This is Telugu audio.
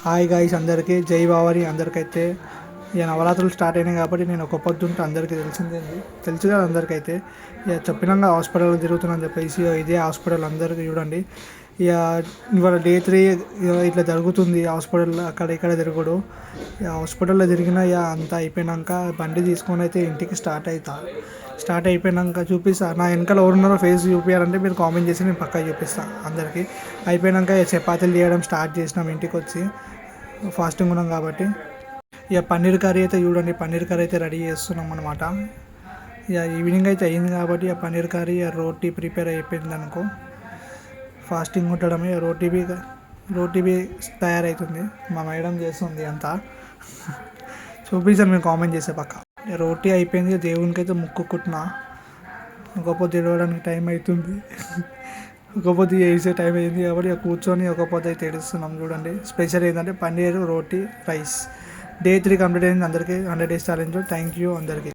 హాయ్ గాయ్స్, అందరికీ జై బావరి. అందరికైతే ఇక నవరాత్రులు స్టార్ట్ అయినాయి కాబట్టి నేను ఒక పొద్దుంటే అందరికీ తెలిసిందేంది, తెలుసు కదా అందరికైతే. ఇక చెప్పినాక హాస్పిటల్ తిరుగుతున్నాను చెప్పేసి ఇదే హాస్పిటల్ అందరికీ చూడండి. ఇక ఇవాళ డే 3 ఇట్లా జరుగుతుంది హాస్పిటల్లో. అక్కడ ఇక్కడ తిరుగుడు. ఇక హాస్పిటల్లో తిరిగిన ఇక అంతా అయిపోయినాక బండి తీసుకొని అయితే ఇంటికి స్టార్ట్ అయిపోయినాక చూపిస్తా. నా వెనకాల ఎవరున్నారో ఫేస్ చూపించాలంటే మీరు కామెంట్ చేసి నేను పక్కా చూపిస్తాను అందరికీ. అయిపోయినాక చపాతీలు చేయడం స్టార్ట్ చేసినాం ఇంటికి వచ్చి, ఫాస్టింగ్ ఉన్నాం కాబట్టి. ఇక పన్నీర్ కర్రీ అయితే చూడండి, పన్నీర్ కర్రీ అయితే రెడీ చేస్తున్నాం అనమాట. ఇక ఈవినింగ్ అయితే అయింది కాబట్టి ఆ పన్నీర్ కర్రీ రోటీ ప్రిపేర్ అయిపోయింది అనుకో. ఫాస్టింగ్ ఉండడమే రోటీ తయారవుతుంది. మా మేడం చేస్తుంది అంతా. చూపించాను మీరు కామెంట్ చేసే పక్క. రోటీ అయిపోయింది, దేవునికి అయితే ముక్కుకుంటున్నా. ఒక్కపోతే ఇడవడానికి టైం అవుతుంది, ఒక్కపోతే వేసే టైం అయింది కాబట్టి ఇక కూర్చొని ఒక్కపోతే అయితే ఏడుస్తున్నాం చూడండి. స్పెషల్ ఏంటంటే పన్నీర్ రోటీ రైస్. డే 3 కంప్లీట్ అయింది. అందరికీ 100 days ఛాలెంజ్. థ్యాంక్ యూ అందరికీ.